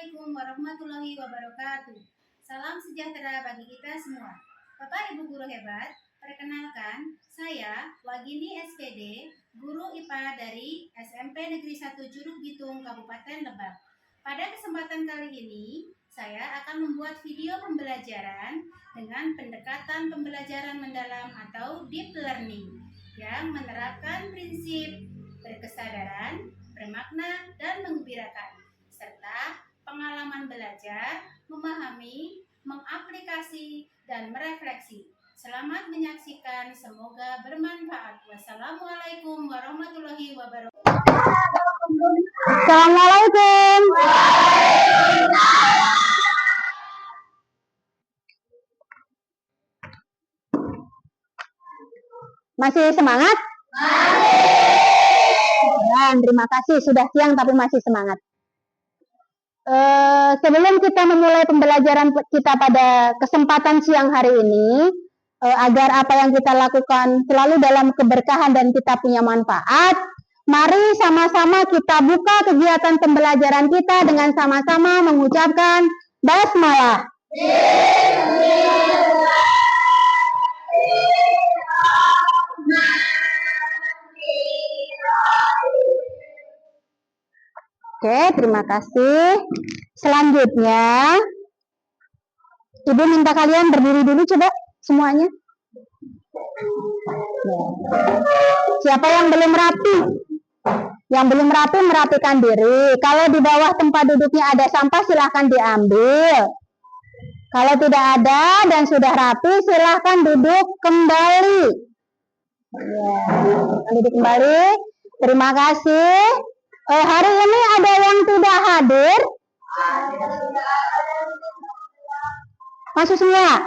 Assalamualaikum warahmatullahi wabarakatuh. Salam sejahtera bagi kita semua. Bapak Ibu guru hebat, perkenalkan saya Wagini SPD, guru IPA dari SMP Negeri 1 Curug Bitung, Kabupaten Lebak. Pada kesempatan kali ini, saya akan membuat video pembelajaran dengan pendekatan pembelajaran mendalam atau deep learning yang menerapkan prinsip berkesadaran, bermakna, dan menggembirakan, serta pengalaman belajar, memahami, mengaplikasi, dan merefleksi. Selamat menyaksikan, semoga bermanfaat. Wassalamualaikum warahmatullahi wabarakatuh. Assalamualaikum. Masih semangat? Dan terima kasih sudah siang tapi masih semangat. Sebelum kita memulai pembelajaran kita pada kesempatan siang hari ini, agar apa yang kita lakukan selalu dalam keberkahan dan kita punya manfaat, mari sama-sama kita buka kegiatan pembelajaran kita dengan sama-sama mengucapkan basmalah. Oke, terima kasih. Selanjutnya, Ibu minta kalian berdiri dulu coba semuanya. Siapa yang belum rapi? Yang belum rapi merapikan diri. Kalau di bawah tempat duduknya ada sampah silahkan diambil. Kalau tidak ada dan sudah rapi silahkan duduk kembali. Duduk kembali. Terima kasih. Hari ini ada yang tidak hadir? Masuk semua?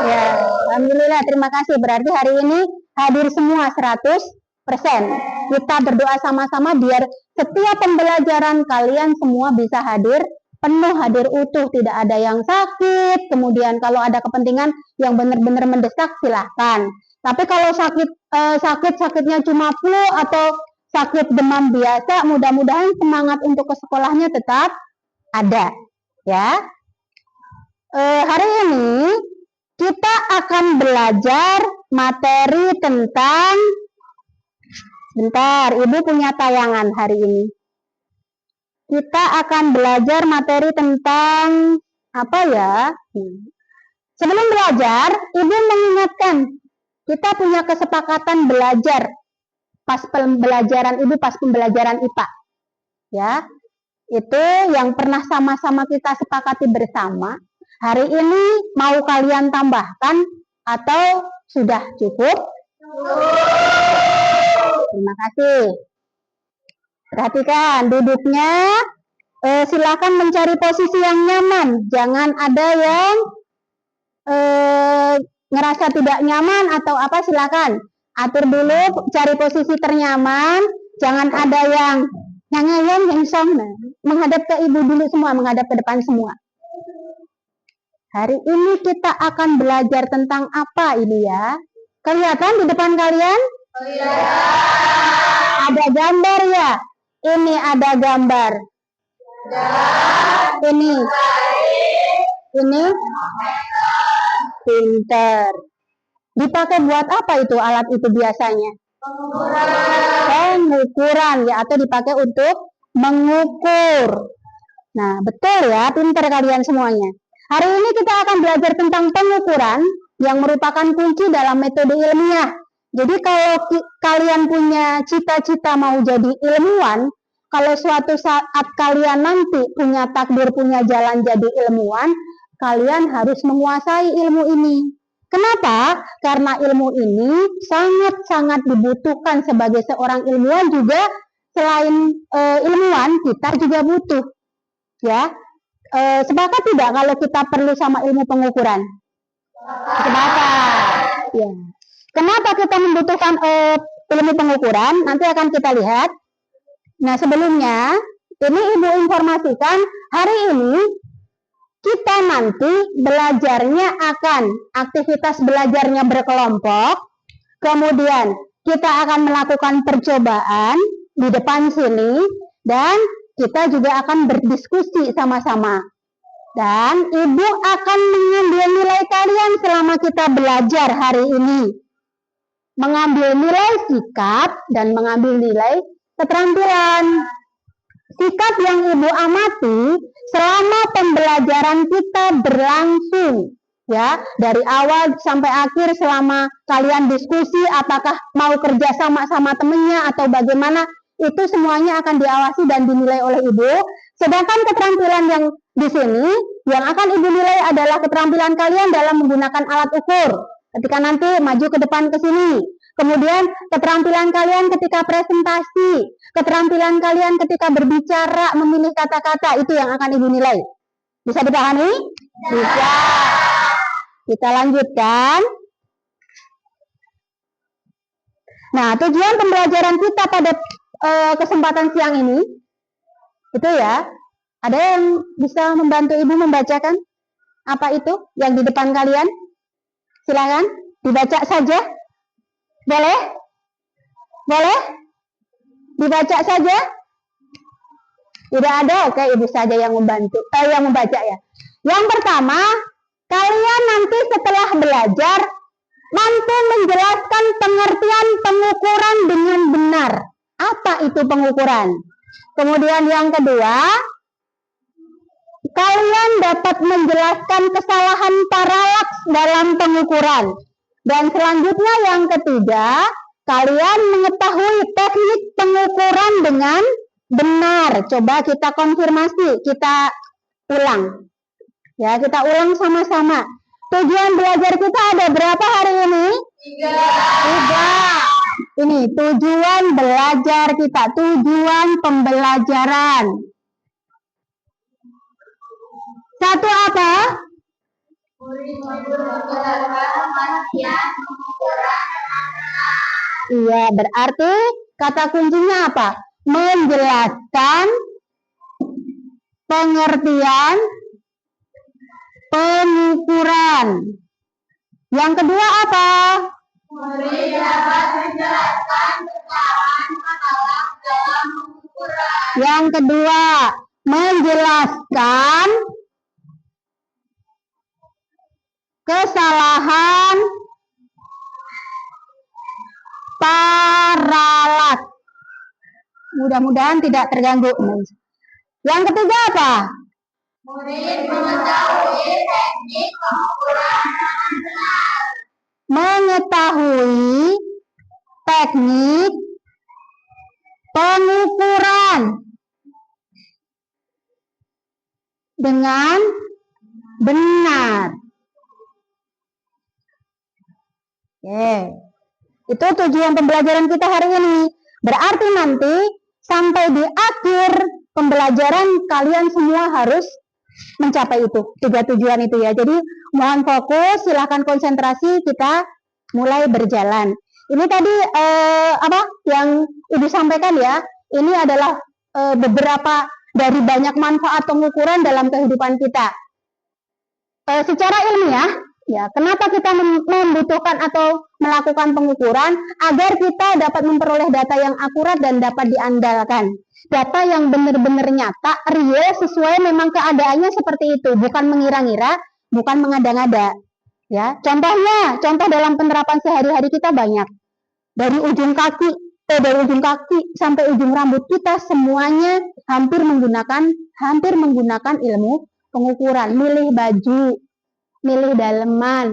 Ya, alhamdulillah, terima kasih. Berarti hari ini hadir semua 100%. Kita berdoa sama-sama biar setiap pembelajaran kalian semua bisa hadir penuh, hadir utuh, tidak ada yang sakit. Kemudian kalau ada kepentingan yang benar-benar mendesak silahkan. Tapi kalau sakitnya cuma flu atau sakit demam biasa, mudah-mudahan semangat untuk ke sekolahnya tetap ada, ya. Hari ini kita akan belajar materi tentang, bentar, Ibu punya tayangan hari ini. Kita akan belajar materi tentang apa ya? Sebelum belajar, Ibu mengingatkan kita punya kesepakatan belajar pas pembelajaran Ibu pas pembelajaran IPA, ya. Itu yang pernah sama-sama kita sepakati bersama. Hari ini mau kalian tambahkan atau sudah cukup? Terima kasih. Perhatikan duduknya. Silakan mencari posisi yang nyaman. Jangan ada yang ngerasa tidak nyaman atau apa, silakan atur dulu, cari posisi ternyaman. Jangan ada yang yang sama. Menghadap ke Ibu dulu semua, menghadap ke depan semua. Hari ini kita akan belajar tentang apa ini ya? Kelihatan di depan kalian? Ada gambar ya? Ini ada gambar. Ini pinter. Dipakai buat apa itu alat itu biasanya? Pengukuran ya, atau dipakai untuk mengukur. Nah, betul ya, pinter kalian semuanya. Hari ini kita akan belajar tentang pengukuran yang merupakan kunci dalam metode ilmiah. Jadi kalau kalian punya cita-cita mau jadi ilmuwan, kalau suatu saat kalian nanti punya takdir, punya jalan jadi ilmuwan, kalian harus menguasai ilmu ini. Kenapa? Karena ilmu ini sangat-sangat dibutuhkan sebagai seorang ilmuwan juga. Selain ilmuwan, kita juga butuh. Ya, sepakat tidak kalau kita perlu sama ilmu pengukuran? Sepakat. Ya. Kenapa kita membutuhkan ilmu pengukuran? Nanti akan kita lihat. Nah, sebelumnya ini Ibu informasikan hari ini kita nanti belajarnya akan aktivitas belajarnya berkelompok, kemudian kita akan melakukan percobaan di depan sini, dan kita juga akan berdiskusi sama-sama. Dan Ibu akan mengambil nilai kalian selama kita belajar hari ini. Mengambil nilai sikap dan mengambil nilai keterampilan. Sikap yang Ibu amati selama pembelajaran kita berlangsung. Ya, dari awal sampai akhir selama kalian diskusi apakah mau kerja sama temennya atau bagaimana, itu semuanya akan diawasi dan dinilai oleh Ibu. Sedangkan keterampilan yang di sini yang akan Ibu nilai adalah keterampilan kalian dalam menggunakan alat ukur. Ketika nanti maju ke depan ke sini. Kemudian keterampilan kalian ketika presentasi, keterampilan kalian ketika berbicara, memilih kata-kata, itu yang akan Ibu nilai. Bisa dipahami? Bisa. Kita lanjutkan. Nah, tujuan pembelajaran kita pada kesempatan siang ini, itu ya, ada yang bisa membantu Ibu membacakan? Apa itu yang di depan kalian? Silakan, dibaca saja. Boleh? Boleh? Dibaca saja? Tidak ada? Oke, Ibu saja yang membantu, yang membaca ya. Yang pertama, kalian nanti setelah belajar mampu menjelaskan pengertian pengukuran dengan benar. Apa itu pengukuran? Kemudian yang kedua, kalian dapat menjelaskan kesalahan paralaks dalam pengukuran. Dan selanjutnya yang ketiga, kalian mengetahui teknik pengukuran dengan benar. Coba kita konfirmasi, kita ulang. Ya, kita ulang sama-sama. Tujuan belajar kita ada berapa hari ini? 3. Ini tujuan belajar kita, tujuan pembelajaran. Satu apa? Iya, berarti kata kuncinya apa? Menjelaskan pengertian pengukuran. Yang kedua apa? Murid dapat menjelaskan kesalahan paralaks dalam pengukuran. Yang kedua, menjelaskan kesalahan paralaks. Mudah-mudahan tidak terganggu. Yang ketiga apa? Murid mengetahui teknik pengukuran dengan benar. Mengetahui teknik pengukuran dengan benar. Oke. Itu tujuan pembelajaran kita hari ini. Berarti nanti sampai di akhir pembelajaran kalian semua harus mencapai itu, 3 tujuan itu ya. Jadi mohon fokus, silahkan konsentrasi, kita mulai berjalan. Ini tadi apa yang Ibu sampaikan ya. Ini adalah beberapa dari banyak manfaat pengukuran dalam kehidupan kita. Secara ilmiah, ya, kenapa kita membutuhkan atau melakukan pengukuran? Agar kita dapat memperoleh data yang akurat dan dapat diandalkan. Data yang benar-benar nyata, real, sesuai memang keadaannya seperti itu, bukan mengira-ngira, bukan mengada-ngada. Ya, contoh dalam penerapan sehari-hari kita banyak. Dari ujung kaki sampai ujung rambut kita semuanya hampir menggunakan ilmu pengukuran. Milih baju, milih daleman,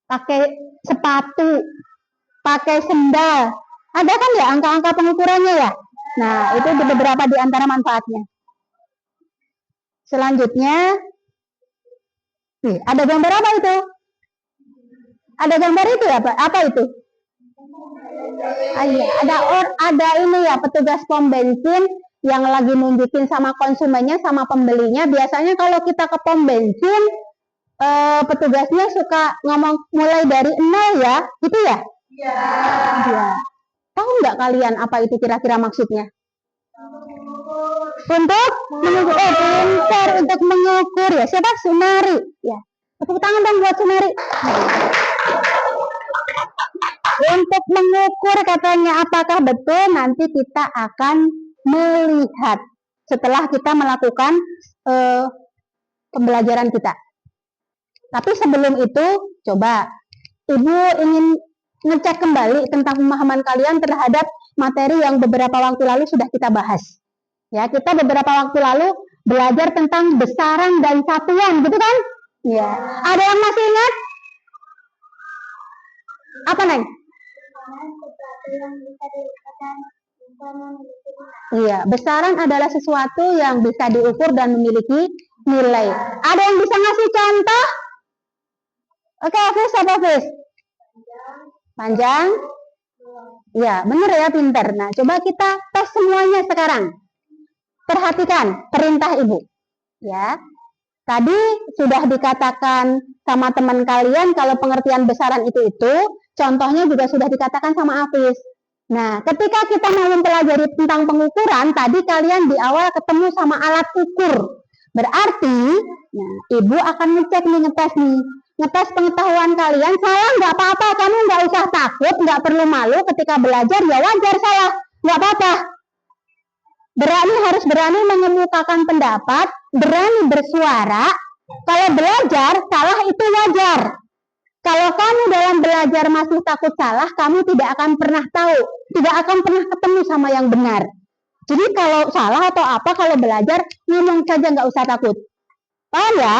pakai sepatu, pakai sendal. Ada kan ya angka-angka pengukurannya ya? Nah, itu beberapa di antara manfaatnya. Selanjutnya, ada gambar apa itu? Ada gambar itu ya, Pak? Apa itu? Iya, ada ini ya, petugas pom bensin yang lagi nunjukin sama konsumennya, sama pembelinya. Biasanya kalau kita ke pom bensin, petugasnya suka ngomong mulai dari 0 ya, gitu ya? Iya. Tahu nggak kalian apa itu kira-kira maksudnya? Untuk mengukur, pintar, untuk mengukur ya. Siapa? Sunari. Ya. Tepuk tangan dong buat Sunari. Untuk mengukur katanya, apakah betul? Nanti kita akan melihat. setelah kita melakukan pembelajaran kita. Tapi sebelum itu, coba Ibu ingin ngecek kembali tentang pemahaman kalian terhadap materi yang beberapa waktu lalu sudah kita bahas. Ya, kita beberapa waktu lalu belajar tentang besaran dan satuan, gitu kan? Ya. Ada yang masih ingat? Apa, Neng? Iya, besaran adalah sesuatu yang bisa diukur dan memiliki nilai. Ada yang bisa ngasih contoh? Oke, Hafiz, apa Hafiz? Panjang? Ya, benar ya, pinter. Nah, coba kita tes semuanya sekarang. Perhatikan perintah Ibu. Ya, tadi sudah dikatakan sama teman kalian kalau pengertian besaran itu. Contohnya juga sudah dikatakan sama Hafiz. Nah, ketika kita mau mempelajari tentang pengukuran, tadi kalian di awal ketemu sama alat ukur. Berarti, nah, Ibu akan ngecek nih, ngetes pengetahuan kalian. Salah nggak apa-apa, kamu nggak usah takut, nggak perlu malu ketika belajar, ya wajar salah, nggak apa-apa. Harus berani mengemukakan pendapat, berani bersuara. Kalau belajar, salah itu wajar. Kalau kamu dalam belajar masih takut salah, kamu tidak akan pernah tahu, tidak akan pernah ketemu sama yang benar. Jadi kalau salah atau apa, kalau belajar, ngomong saja, nggak usah takut. Paham ya?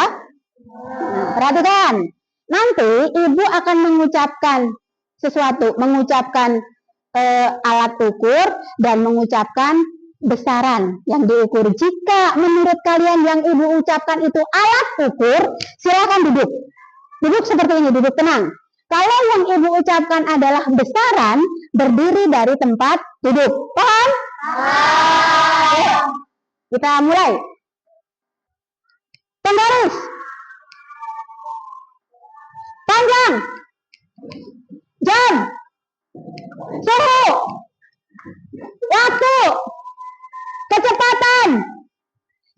Nah, perhatikan. Nanti Ibu akan mengucapkan sesuatu, mengucapkan alat ukur dan mengucapkan besaran yang diukur. Jika menurut kalian yang Ibu ucapkan itu alat ukur, silakan duduk. Duduk seperti ini, duduk tenang. Kalau yang Ibu ucapkan adalah besaran, berdiri dari tempat duduk. Paham? Oke. Kita mulai. Penggaris. Panjang. Jam. Suhu. Waktu. Kecepatan.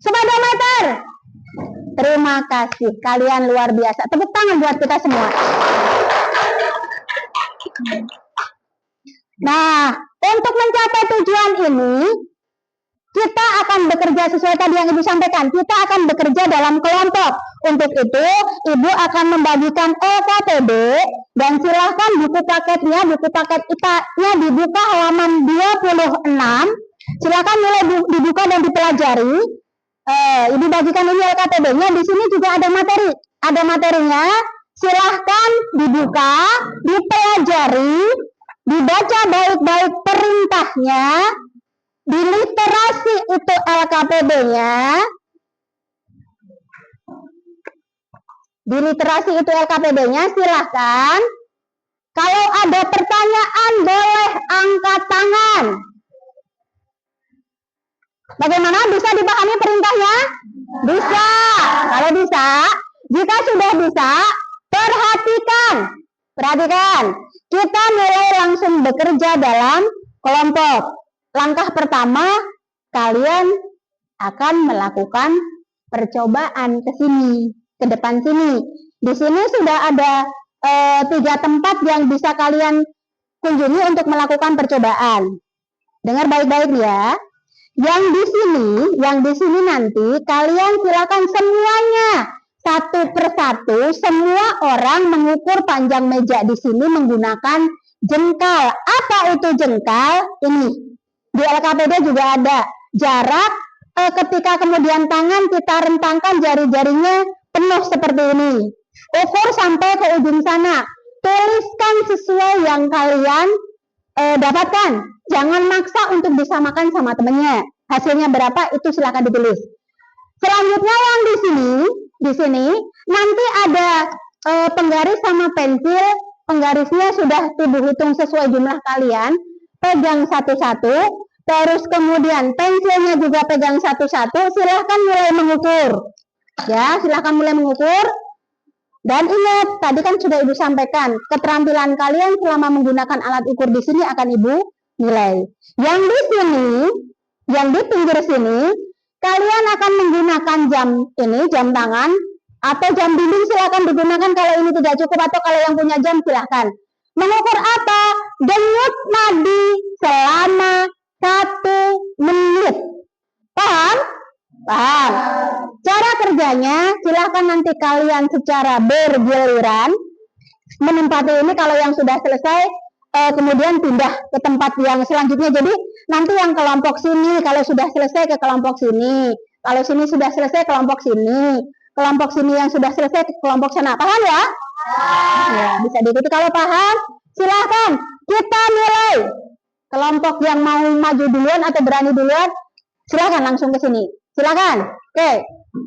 Speedometer. Terima kasih, kalian luar biasa. Tepuk tangan buat kita semua. Nah, untuk mencapai tujuan ini, kita akan bekerja sesuai tadi yang Ibu sampaikan. Kita akan bekerja dalam kelompok. Untuk itu, Ibu akan membagikan LKPD dan silahkan buku paketnya, buku paket IPA-nya dibuka halaman 26. Silahkan mulai dibuka dan dipelajari. Ibu bagikan ini LKPD-nya. Di sini juga ada materi. Ada materinya. Silahkan dibuka, dipelajari, dibaca baik-baik perintahnya, diliterasi itu LKPD-nya. Diliterasi itu LKPD-nya, silahkan. Kalau ada pertanyaan, boleh angkat tangan. Bagaimana? Bisa dipahami perintahnya? Bisa. Kalau bisa, jika sudah bisa, perhatikan. Kita mulai langsung bekerja dalam kelompok. Langkah pertama, kalian akan melakukan percobaan ke sini, ke depan sini. Di sini sudah ada 3 tempat yang bisa kalian kunjungi untuk melakukan percobaan. Dengar baik-baik ya. Yang di sini nanti kalian silakan semuanya satu persatu, semua orang mengukur panjang meja di sini menggunakan jengkal. Apa itu jengkal? Ini di LKPD juga ada jarak. Ketika kemudian tangan kita rentangkan jari-jarinya penuh seperti ini. Ukur sampai ke ujung sana. Tuliskan sesuai yang kalian dapatkan. Jangan maksa untuk disamakan sama temennya. Hasilnya berapa itu silakan ditulis. Selanjutnya yang di sini nanti ada penggaris sama pensil. Penggarisnya sudah Ibu hitung sesuai jumlah kalian. Pegang satu-satu. Terus kemudian pensilnya juga pegang satu-satu. Silahkan mulai mengukur. Ya, silahkan mulai mengukur. Dan ingat, tadi kan sudah Ibu sampaikan, keterampilan kalian selama menggunakan alat ukur di sini akan Ibu nilai. Yang di sini, yang di pinggir sini, kalian akan menggunakan jam ini, jam tangan, atau jam dinding silakan digunakan kalau ini tidak cukup, atau kalau yang punya jam silahkan. Mengukur apa? Denyut nadi selama 1 menit. Paham? Paham. Cara kerjanya, silahkan nanti kalian secara bergiliran menempati ini. Kalau yang sudah selesai, kemudian pindah ke tempat yang selanjutnya. Jadi nanti yang kelompok sini, kalau sudah selesai ke kelompok sini. Kalau sini sudah selesai, kelompok sini. Kelompok sini yang sudah selesai ke kelompok sana. Paham ya? Ya, bisa diikuti. Kalau paham, silahkan kita mulai. Kelompok yang mau maju duluan atau berani duluan, silahkan langsung ke sini. Silahkan. Oke,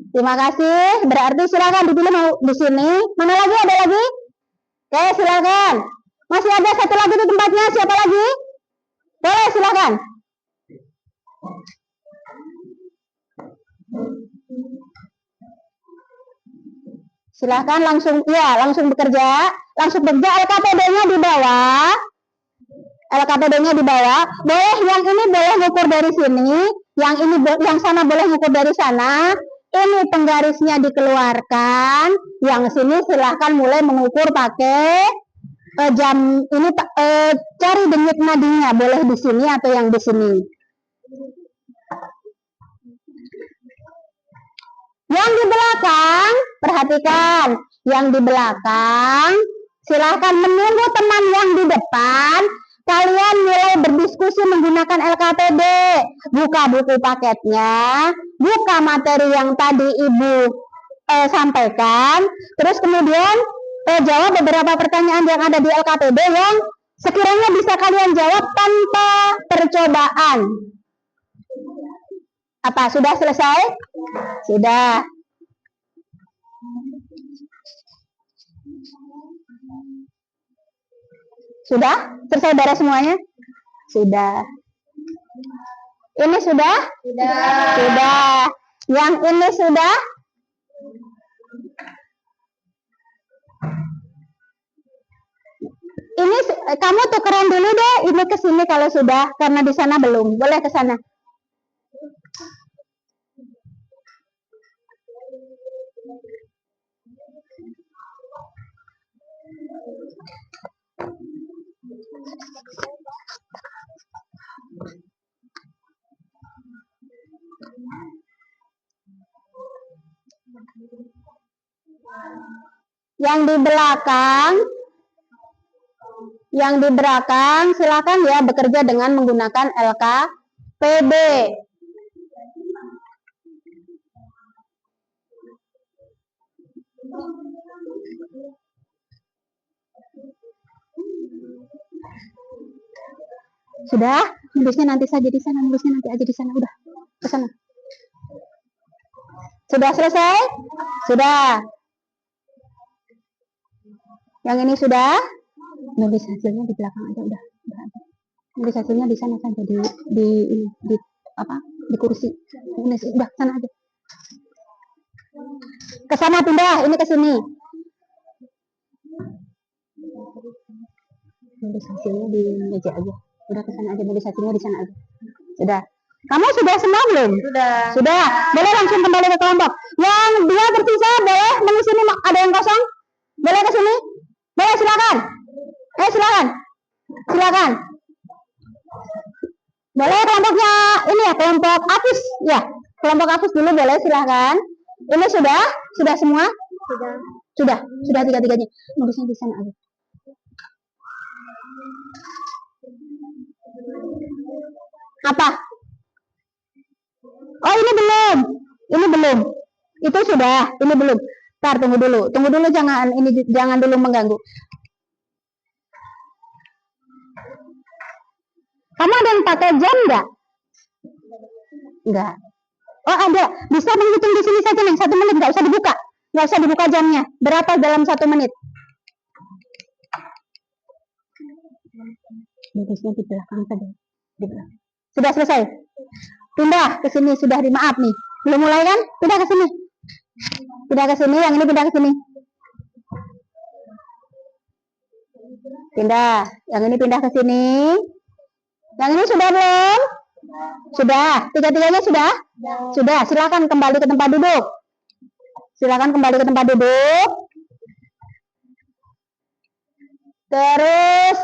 terima kasih. Berarti silahkan dipilih mau di sini. Mana lagi? Ada lagi? Oke, silahkan. Masih ada satu lagi di tempatnya. Siapa lagi? Boleh, silahkan. Silahkan langsung, ya, langsung bekerja. Langsung bekerja. LKPD-nya di bawah. LKPD-nya di bawah. Boleh yang ini boleh ngukur dari sini. Yang ini, yang sana boleh ngukur dari sana. Ini penggarisnya dikeluarkan. Yang sini silahkan mulai mengukur pakai jam ini. Cari denyut nadinya. Boleh di sini atau yang di sini. Yang di belakang, perhatikan. Yang di belakang, silahkan menunggu teman yang di depan. Kalian mulai berdiskusi menggunakan LKPD. Buka buku paketnya, buka materi yang tadi Ibu sampaikan. Terus kemudian jawab beberapa pertanyaan yang ada di LKPD yang sekiranya bisa kalian jawab tanpa percobaan. Apa, sudah selesai? Sudah. Sudah? Selesai beres semuanya? Sudah. Ini sudah? Sudah. Yang ini sudah? Ini kamu tukeran dulu deh. Ini ke sini kalau sudah, karena di sana belum. Boleh ke sana. Yang di belakang silakan ya bekerja dengan menggunakan LKPD. Sudah? Nulisnya nanti saja di sana, nulisnya nanti aja di sana. Udah, ke sana. Sudah selesai? Sudah. Yang ini sudah? Nulis hasilnya di belakang aja udah. Nulis hasilnya di sana saja di apa? Di kursi. Nulis udah sana aja. Ke sana pindah, ini ke sini. Nulis hasilnya di meja aja. Udah ke sana aja, nulis hasilnya di sana aja. Sudah. Kamu sudah semua belum? Sudah. Boleh langsung kembali ke kelompok. Yang dua tersisa boleh mengisi ini, ada yang kosong? Boleh ke sini? Boleh, silakan. Silakan. Silakan. Boleh kelompoknya ini ya, kelompok Afis ya. Kelompok Afis dulu boleh, silakan. Ini sudah? Sudah semua? Sudah tiga-tiganya. Nulisnya di sana aja. Apa? Oh, ini belum. Ini belum. Itu sudah, ini belum. Ntar tunggu dulu jangan dulu mengganggu. Kamu ada yang pakai jam nggak? Enggak. Oh, ada. Bisa menghitung di sini saja nih, 1 menit, nggak usah dibuka. Nggak usah dibuka jamnya. Berapa dalam 1 menit? Nulisnya di belakang saja. Di belakang. Sudah selesai. Pindah ke sini, sudah dimaaf nih. Belum mulai kan? Pindah ke sini. Pindah ke sini, yang ini pindah ke sini. Pindah. Yang ini pindah ke sini. Yang ini sudah belum? Sudah. Tiga-tiganya sudah? Sudah. Silakan kembali ke tempat duduk. Silakan kembali ke tempat duduk. Terus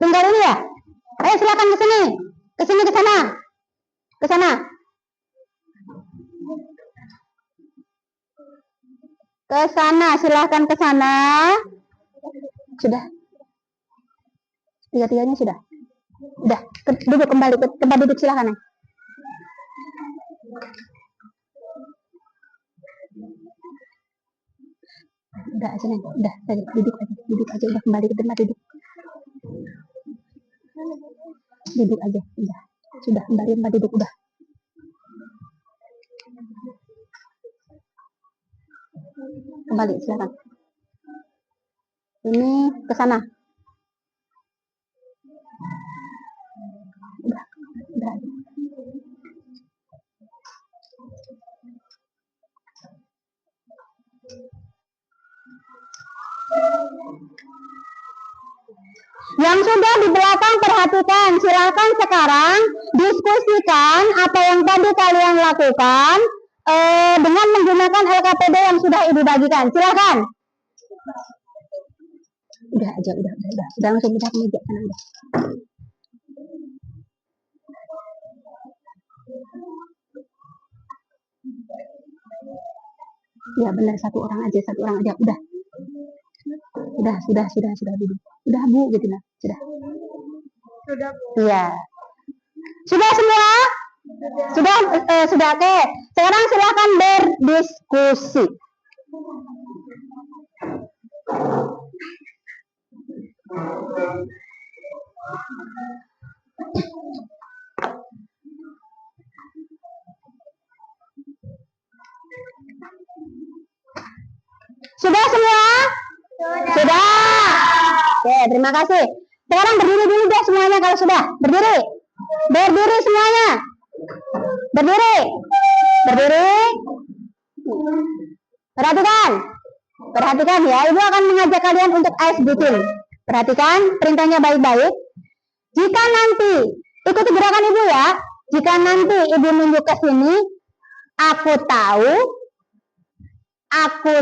tinggal ini ya. Ayo silakan ke sini. Ke sini, ke sana. Ke sana. Ke sana, silahkan ke sana. Sudah. Tiga-tiganya sudah. Udah, duduk kembali ke tempat duduk silahkan ya. Udah aja nih, udah duduk aja, udah kembali ke tempat duduk. Duduk aja, udah. Sudah kembali ke tempat duduk, udah. Kembali silakan. Ini ke sana. Udah. Yang sudah di belakang perhatikan, silakan sekarang diskusikan apa yang tadi kalian lakukan dengan menggunakan LKPD yang sudah ibu bagikan. Silakan. Udah aja, udah langsung pindah ke meja sana udah. Ya benar, satu orang aja, udah. Sudah duduk. Udah Bu, gitu lah. Sudah. Iya. Sudah semua? Sudah oke. Sekarang silakan berdiskusi. Sudah semua? Sudah. Oke, terima kasih. Sekarang berdiri dulu deh semuanya kalau sudah. Berdiri. Berdiri semuanya. Berdiri. Perhatikan ya. Ibu akan mengajak kalian untuk ice breathing. Perhatikan perintahnya baik-baik. Jika nanti ikuti gerakan ibu ya. Jika nanti ibu nunjuk ke sini, aku tahu, aku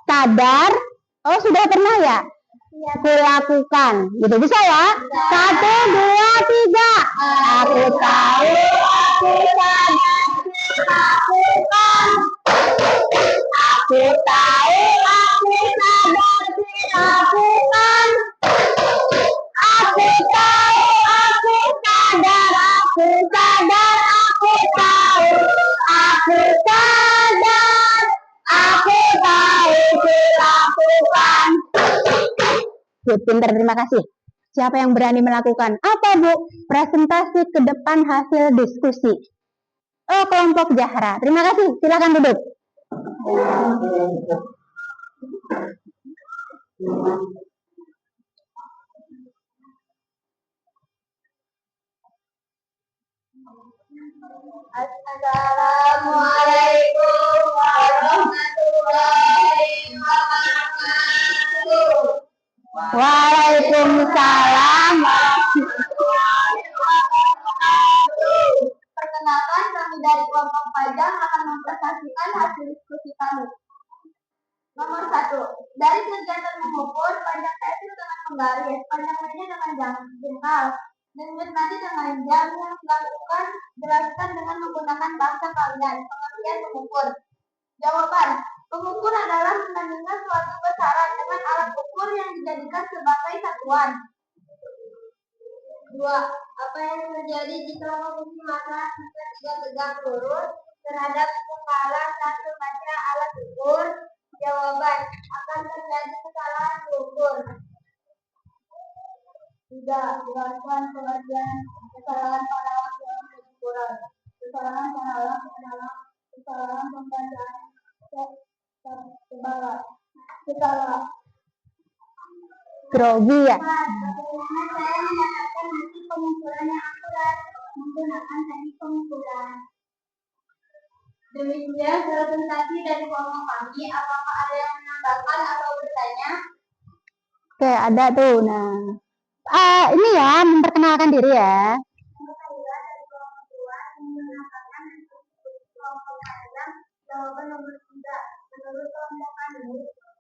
sadar. Oh sudah pernah ya? Aku lakukan, gitu bisa ya? 1, 2, 3. Aku tahu, aku sadar, aku lakukan. Aku tahu, aku sadar, lakukan. Aku tahu, aku sadar, aku sadar, aku tahu. Aku sadar, aku tahu, lakukan. Pintar, terima kasih. Siapa yang berani melakukan? Apa Bu? Presentasi ke depan hasil diskusi. Oh, kelompok Zahra. Terima kasih. Silakan duduk. Assalamualaikum warahmatullahi wabarakatuh. Waalaikumsalam warahmatullahi wabarakatuh. Perkenalkan, kami dari kelompok Pajang akan mempresentasikan hasil diskusi kami. Nomor 1, dari kegiatan mengukur, panjang pensil dengan penggaris, panjang meja dengan jengkal, dan nadi dengan jam yang dilakukan jelaskan dengan menggunakan bahasa kalian. Pengertian mengukur. Jawaban. Mengukur adalah membandingkan suatu besaran dengan alat ukur yang dijadikan sebagai satuan. 2. Apa yang terjadi jika posisi mata kita tidak tegak lurus terhadap kepala saat membaca alat ukur? Jawaban. Akan terjadi kesalahan ukur. 3. Jelaskan pengertian kesalahan pada waktu pengukuran. Kesalahan pada waktu adalah kesalahan pembacaan salah. grogi ya. Bagaimana saya mendapatkan hasil pengukuran yang akurat menggunakan teknik pengukuran. Demikian presentasi dari kelompok kami. Apakah ada yang menambahkan atau bertanya? Oke, ada tuh. Nah, ini ya memperkenalkan diri ya. Jawaban nomor 3. Menurut kelompok kami,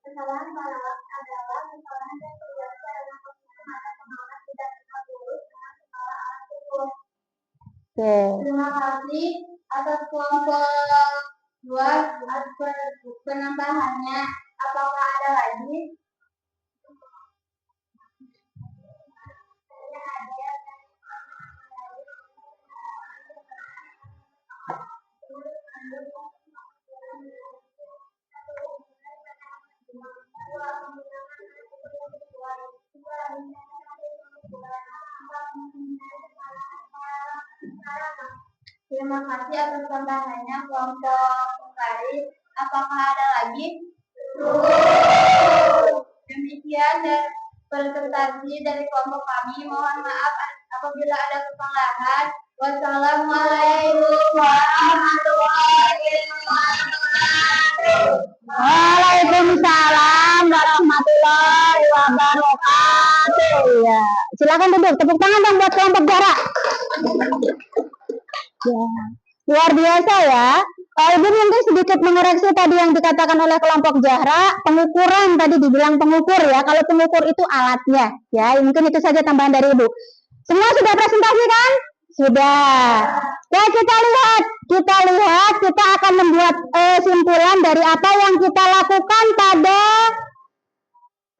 kesalahan pada waktu adalah kesalahan yang terjadi dalam posisi mata pengawas tidak tegak lurus dengan Oke. Terima kasih atas kelompok 2 atas penambahannya. Apakah ada lagi? Terima kasih atas tambahannya kelompok Faris. Apakah ada lagi? Demikian dan presentasi dari kelompok kami. Mohon maaf apabila ada kesalahan. Wassalamualaikum warahmatullahi wabarakatuh. Waalaikumsalam warahmatullahi wabarakatuh. Ya, silakan duduk. Tepuk tangan dong buat kelompok jarak. Ya, luar biasa ya. Ibu mungkin sedikit mengoreksi tadi yang dikatakan oleh kelompok Zahra, pengukuran tadi dibilang pengukur ya. Kalau pengukur itu alatnya, ya mungkin itu saja tambahan dari Ibu. Semua sudah presentasi kan? Sudah. Ya kita lihat, kita akan membuat simpulan dari apa yang kita lakukan pada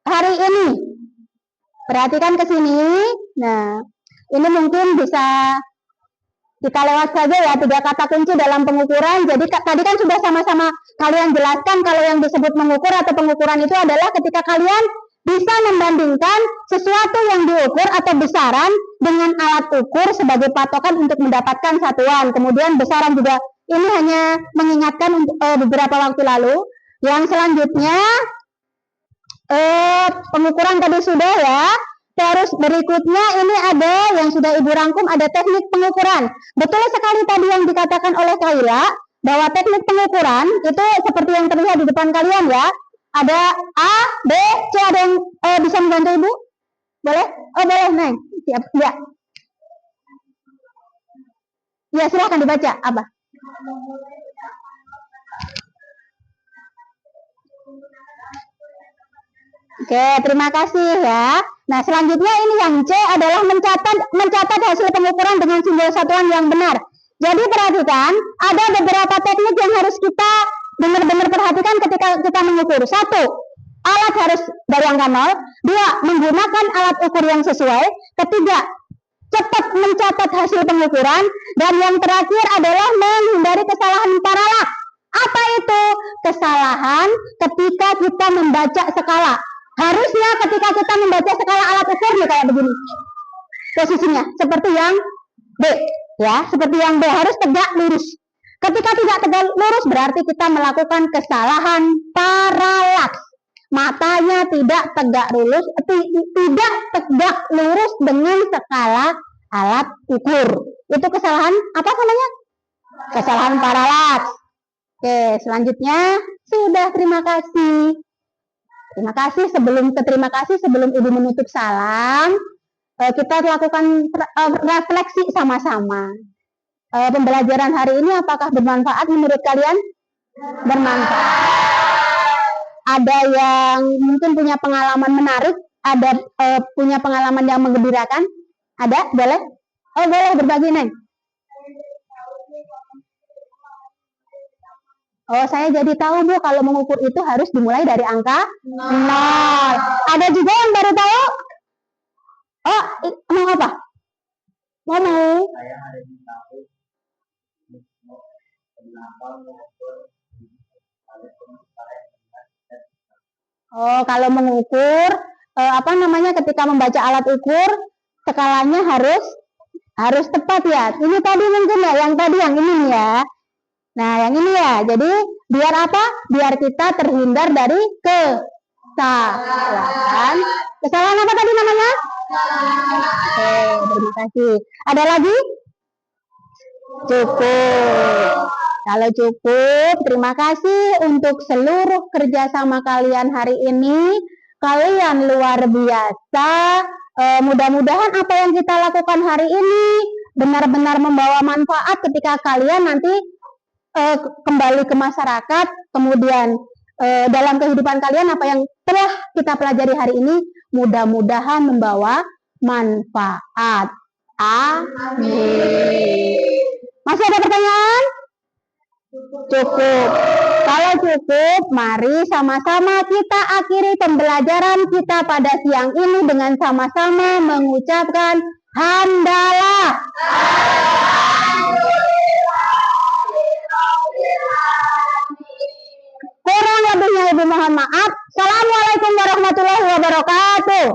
hari ini. Perhatikan ke sini. Nah, ini mungkin bisa kita lewat saja ya, 3 kata kunci dalam pengukuran. Jadi tadi kan sudah sama-sama kalian jelaskan kalau yang disebut mengukur atau pengukuran itu adalah ketika kalian bisa membandingkan sesuatu yang diukur atau besaran dengan alat ukur sebagai patokan untuk mendapatkan satuan. Kemudian besaran juga, ini hanya mengingatkan untuk beberapa waktu lalu. Yang selanjutnya pengukuran tadi sudah ya. Terus berikutnya ini ada yang sudah Ibu rangkum, ada teknik pengukuran. Betul sekali tadi yang dikatakan oleh Kaila, bahwa teknik pengukuran itu seperti yang terlihat di depan kalian ya. Ada A, B, C, ada yang bisa membantu Ibu? Boleh? Oh boleh, Neng. Siap, ya. Ya silahkan dibaca, apa? Oke, terima kasih ya. Nah, selanjutnya ini yang C adalah mencatat hasil pengukuran dengan simbol satuan yang benar. Jadi perhatikan, ada beberapa teknik yang harus kita benar-benar perhatikan ketika kita mengukur. 1, alat harus dari angka 0. 2, menggunakan alat ukur yang sesuai. 3, cepat mencatat hasil pengukuran. Dan yang terakhir adalah menghindari kesalahan paralak. Apa itu? Kesalahan ketika kita membaca skala. Harusnya ketika kita membaca skala alat ukur kayak begini posisinya, seperti yang B ya, seperti yang B, harus tegak lurus. Ketika tidak tegak lurus berarti kita melakukan kesalahan paralaks. Matanya tidak tegak lurus, tidak tegak lurus dengan skala alat ukur. Itu kesalahan apa namanya? Kesalahan paralaks. Oke, selanjutnya sudah, terima kasih. Terima kasih. Sebelum Ibu menutup salam, kita lakukan refleksi sama-sama. Pembelajaran hari ini apakah bermanfaat menurut kalian? Bermanfaat. Ada yang mungkin punya pengalaman menarik, ada punya pengalaman yang menggembirakan? Ada? Boleh? Oh boleh, berbagi Neng. Oh, saya jadi tahu Bu, kalau mengukur itu harus dimulai dari angka 0. Ada juga yang baru tahu? Oh, mau apa? Mau? Saya ada yang tahu kenapa mengukur. Oh, kalau mengukur ketika membaca alat ukur skalanya harus tepat ya. Ini tadi mungkin ya, yang ini ya. Nah, yang ini ya. Jadi biar apa? Biar kita terhindar dari kesalahan. Kesalahan apa tadi namanya? Oke, terima kasih. Ada lagi? Cukup. Kalau cukup, terima kasih untuk seluruh kerjasama kalian hari ini. Kalian luar biasa. Mudah-mudahan apa yang kita lakukan hari ini benar-benar membawa manfaat ketika kalian nanti kembali ke masyarakat, kemudian dalam kehidupan kalian apa yang telah kita pelajari hari ini mudah-mudahan membawa manfaat. Amin. Masih ada pertanyaan? Cukup. Kalau cukup, mari sama-sama kita akhiri pembelajaran kita pada siang ini dengan sama-sama mengucapkan hamdalah. Kurang lebihnya Ibu mohon maaf. Assalamualaikum warahmatullahi wabarakatuh.